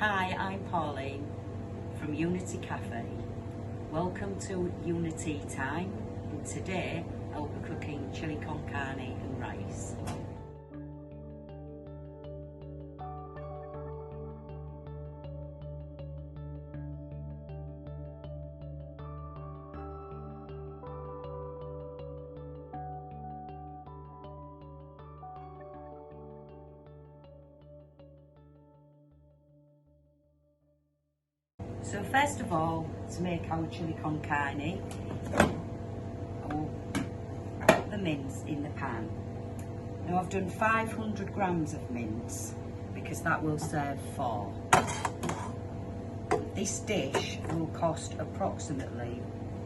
Hi, I'm Pauline from Unity Café. Welcome to UniTeaTime, and today I'll be cooking chili con carne and rice. So first of all, to make our chili con carne, I will put the mince in the pan. Now I've done 500 grams of mince because that will serve 4. This dish will cost approximately,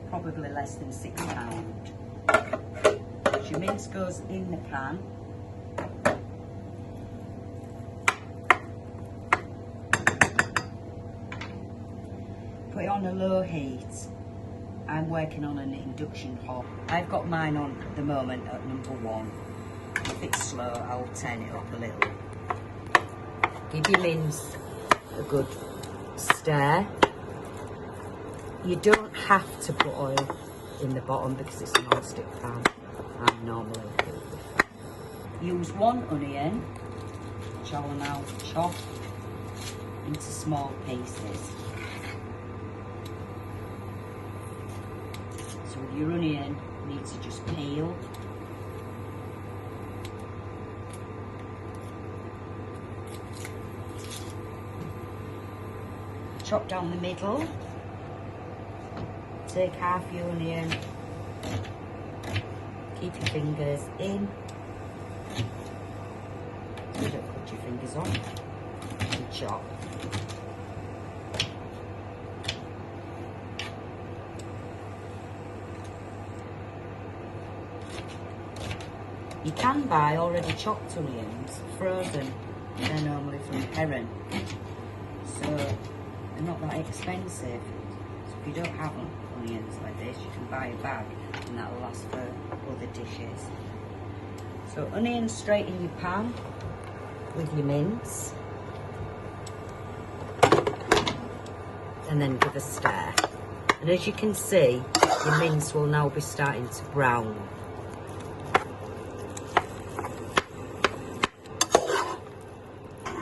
probably less than £6. So your mince goes in the pan. Put it on a low heat. I'm working on an induction hob. I've got mine on at the moment at number 1. If it's slow, I'll turn it up a little. Give your mince a good stir. You don't have to put oil in the bottom because it's a non-stick pan. I normally use 1 onion, which I'll now chop into small pieces. So your onion needs to just peel. Chop down the middle. Take half your onion. Keep your fingers in. So don't cut your fingers off. And chop. You can buy already chopped onions, frozen. They're normally from Heron, so they're not that expensive. So if you don't have onions like this, you can buy a bag and that'll last for other dishes. So onions straight in your pan with your mince, and then give a stir. And as you can see, your mince will now be starting to brown.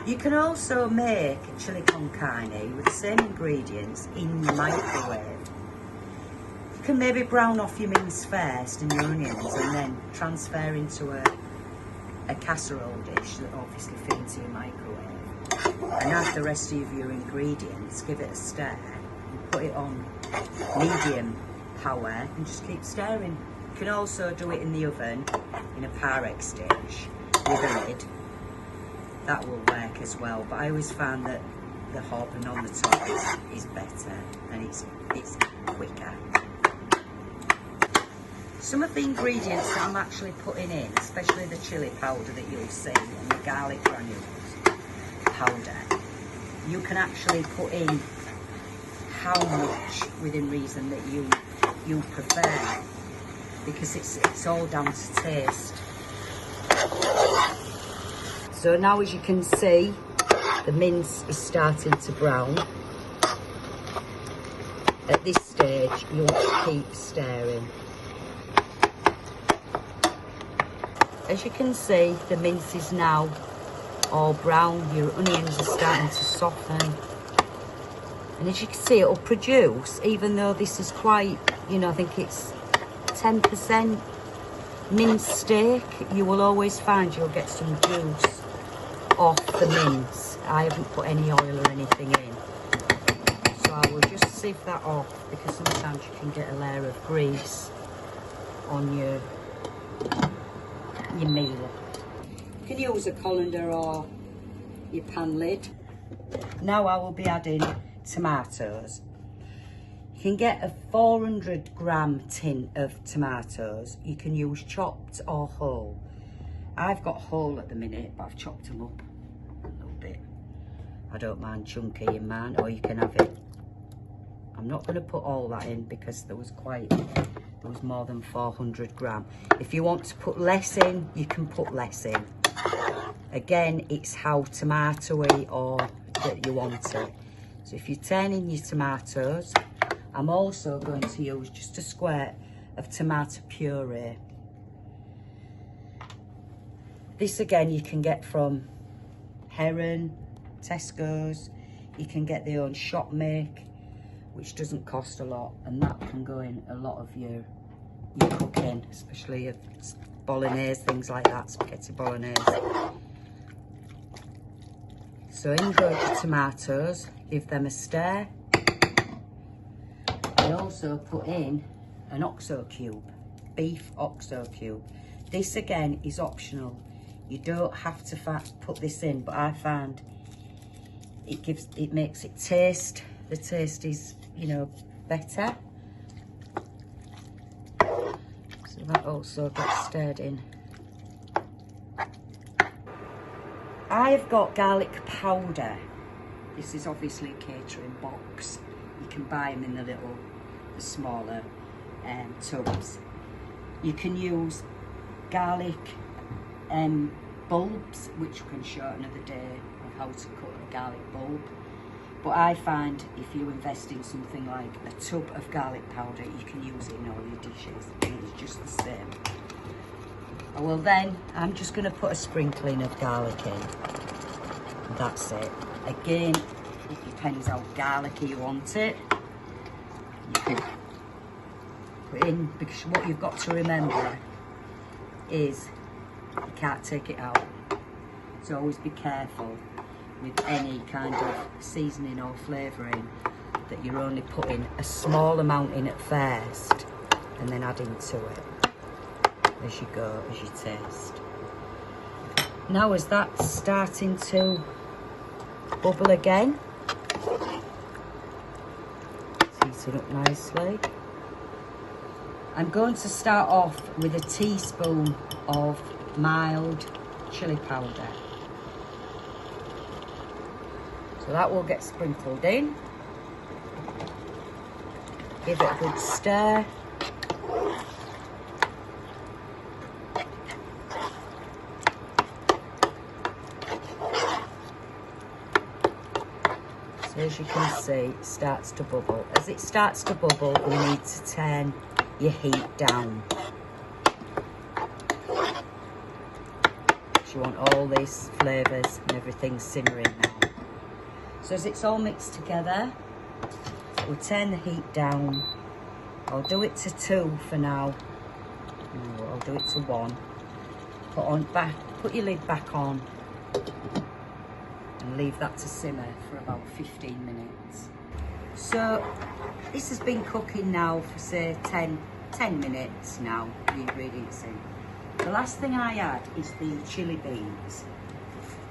You can also make a chili con carne with the same ingredients in the microwave. You can maybe brown off your mince first and your onions and then transfer into a casserole dish that obviously fit into your microwave. And add the rest of your ingredients, give it a stir and put it on medium power and just keep stirring. You can also do it in the oven in a Pyrex dish with a lid. That will work as well, but I always found that the hob and on the top is better and it's quicker. Some of the ingredients that I'm actually putting in, especially the chilli powder that you'll see and the garlic granules powder, you can actually put in how much within reason that you prefer, because it's all down to taste. So now, as you can see, the mince is starting to brown. At this stage, you want to keep stirring. As you can see, the mince is now all brown. Your onions are starting to soften. And as you can see, it'll produce, even though this is quite, I think it's 10% mince steak, you will always find you'll get some juice off the mince. I haven't put any oil or anything in, so I will just sieve that off, because sometimes you can get a layer of grease on your meal. You can use a colander or your pan lid. Now I will be adding tomatoes. You can get a 400 gram tin of tomatoes. You can use chopped or whole. I've got whole at the minute, but I've chopped them up a little bit. I don't mind chunky in mine, or you can have it. I'm not going to put all that in because there was more than 400 gram. If you want to put less in, you can put less in. Again, it's how tomatoey or that you want it. So if you're turning your tomatoes, I'm also going to use just a squirt of tomato puree. This again you can get from Heron, Tesco's. You can get their own shop make, which doesn't cost a lot, and that can go in a lot of your cooking, especially your bolognese, things like that, spaghetti bolognese. So in go your tomatoes, give them a stir. I also put in an OXO cube, beef OXO cube. This again is optional. You don't have to put this in, but I find it makes it taste. The taste is, you know, better. So that also gets stirred in. I've got garlic powder. This is obviously a catering box. You can buy them in the smaller tubs. You can use garlic bulbs, which we can show another day of how to cut a garlic bulb. But I find if you invest in something like a tub of garlic powder, you can use it in all your dishes, and it's just the same. Well then, I'm just going to put a sprinkling of garlic in. And that's it. Again, it depends how garlicky you want it. You can put in, because what you've got to remember is you can't take it out. So always be careful with any kind of seasoning or flavouring that you're only putting a small amount in at first and then adding to it as you go, as you taste. Now as that's starting to bubble again, it's heating up nicely, I'm going to start off with a teaspoon of mild chili powder. So that will get sprinkled in. Give it a good stir. So as you can see, it starts to bubble. As it starts to bubble, you need to turn your heat down. You want all these flavours and everything simmering now. So as it's all mixed together, we'll turn the heat down. I'll do it to 2 for now. No, I'll do it to 1. Put your lid back on and leave that to simmer for about 15 minutes. So this has been cooking now for say 10 minutes now, the ingredients in. The last thing I add is the chili beans.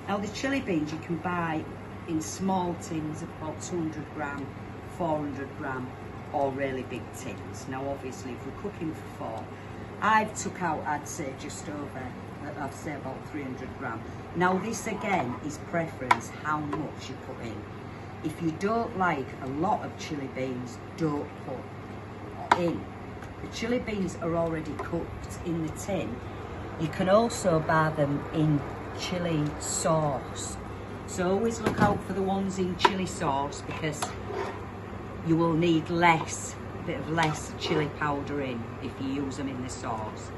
Now the chili beans you can buy in small tins of about 200 gram, 400 gram, or really big tins. Now obviously if we're cooking for 4, I've took out, I'd say just over, I'd say about 300 gram. Now this again is preference, how much you put in. If you don't like a lot of chili beans, don't put in. The chili beans are already cooked in the tin. You can also buy them in chili sauce. So always look out for the ones in chili sauce, because you will need a bit of less chili powder in if you use them in the sauce.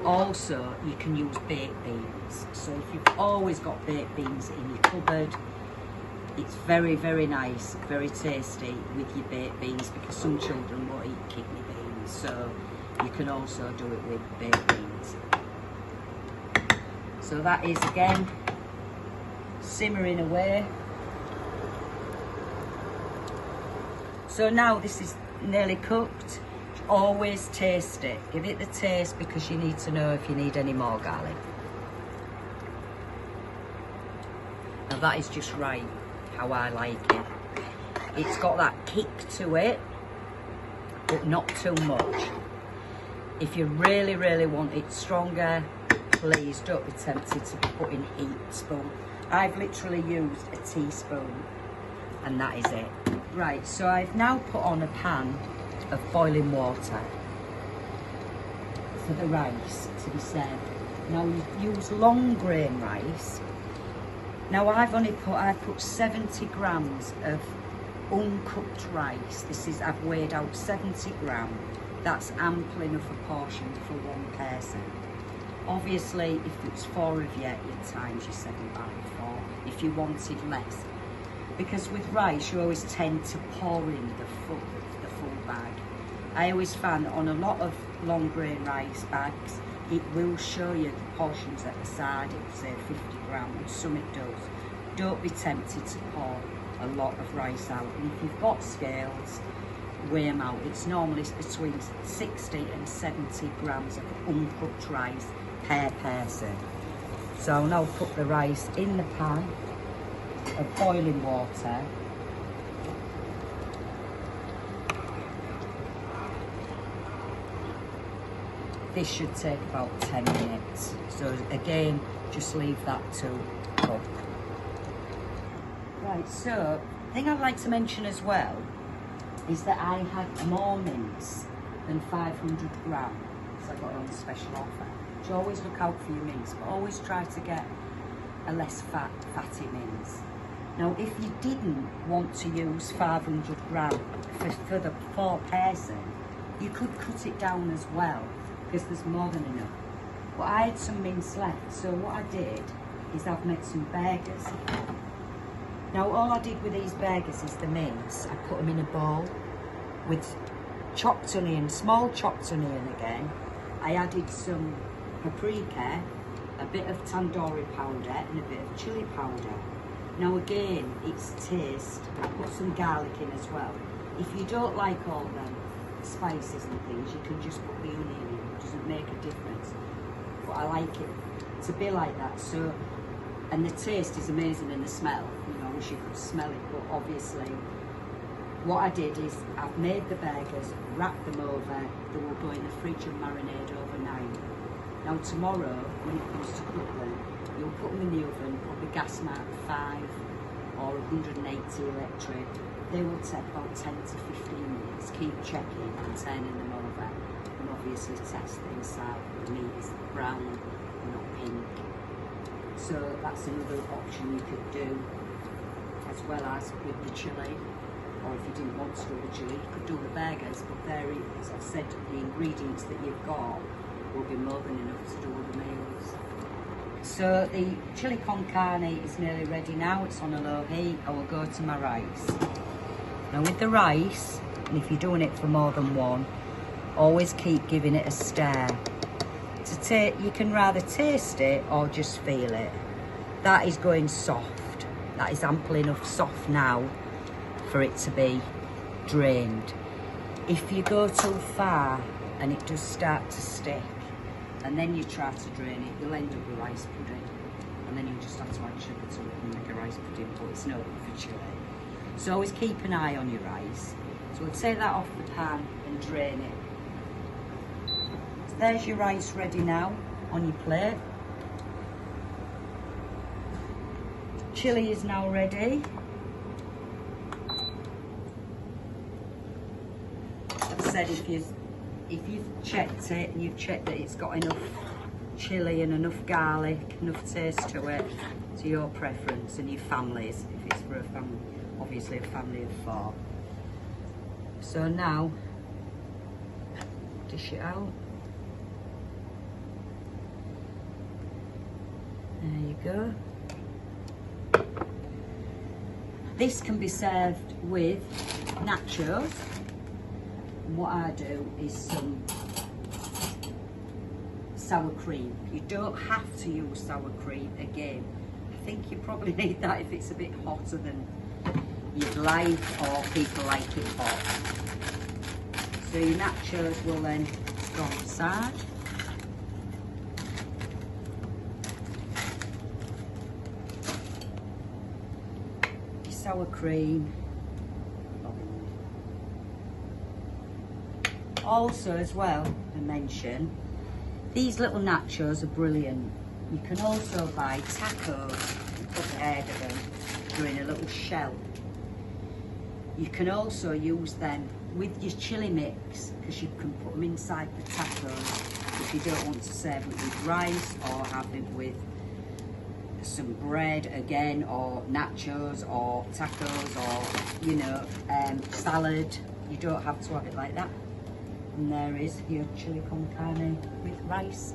Also, you can use baked beans. So if you've always got baked beans in your cupboard, it's very, very nice, very tasty with your baked beans, because some children won't eat kidney beans. So you can also do it with baked beans. So that is again simmering away. So now this is nearly cooked. Always taste it. Give it the taste, because you need to know if you need any more garlic. Now that is just right, how I like it. It's got that kick to it, but not too much. If you really, really want it stronger, please don't be tempted to put in heat spoon. I've literally used a teaspoon, and that is it. Right, so I've now put on a pan of boiling water for the rice to be served. Now you use long grain rice, Now I put 70 grams of uncooked rice. I've weighed out 70 grams. That's ample enough a portion for one person. Obviously, if it's 4 of you, you times your 7 by 4 if you wanted less. Because with rice, you always tend to pour in the full bag. I always found on a lot of long grain rice bags, it will show you the portions at the side. It will say 50 grams, and some it does. Don't be tempted to pour a lot of rice out. And if you've got scales, weigh them out. It's normally between 60 and 70 grams of uncooked rice per person. So I'll now put the rice in the pan of boiling water. This should take about 10 minutes. So again, just leave that to cook. Right, so the thing I'd like to mention as well is that I had more mince than 500 grams. So I got it on special offer. So always look out for your mince, but always try to get a less fatty mince. Now, if you didn't want to use 500 grams for the 4 person, you could cut it down as well, because there's more than enough. But I had some mince left, so what I did is I've made some burgers. Now, all I did with these burgers is the mince. I put them in a bowl with chopped onion, small chopped onion again. I added some paprika, a bit of tandoori powder and a bit of chilli powder. Now again, it's taste. I put some garlic in as well. If you don't like all the spices and things, you can just put the onion in. It doesn't make a difference. But I like it to be like that. So, and the taste is amazing and the smell. You know, I wish you could smell it, but obviously what I did is I've made the burgers, wrapped them over, they will go in the fridge and marinate overnight. Now tomorrow, when it comes to cook them, you'll put them in the oven, probably gas mark 5 or 180 electric. They will take about 10 to 15 minutes. Keep checking and turning them over, and obviously test the inside. The meat is brown, not pink. So that's another option you could do, as well as with the chilli. Or if you didn't want to do the chilli, you could do the burgers, but there, as I've said, the ingredients that you've got will be more than enough to do all the meals. So the chili con carne is nearly ready now. It's on a low heat. I will go to my rice. Now with the rice, and if you're doing it for more than one, always keep giving it a stir. You can rather taste it or just feel it. That is going soft. That is ample enough soft now for it to be drained. If you go too far and it does start to stick, and then you try to drain it, you'll end up with rice pudding. And then you just have to add sugar to it and make a rice pudding, but it's no good for chili. So always keep an eye on your rice. So we'll take that off the pan and drain it. So there's your rice ready now on your plate. Chili is now ready. I've said if you've checked it and you've checked that it's got enough chilli and enough garlic, enough taste to it, to your preference and your families, if it's for a family, obviously a family of 4. So now, dish it out. There you go. This can be served with nachos. And what I do is some sour cream. You don't have to use sour cream again. I think you probably need that if it's a bit hotter than you'd like, or people like it hot. So your nachos will then go on the side. Your sour cream. Also, as well, I mention, these little nachos are brilliant. You can also buy tacos and put the head of them through in a little shell. You can also use them with your chili mix, because you can put them inside the tacos if you don't want to serve it with rice or have it with some bread again, or nachos, or tacos, or, you know, salad. You don't have to have it like that. And there is your chili con carne with rice.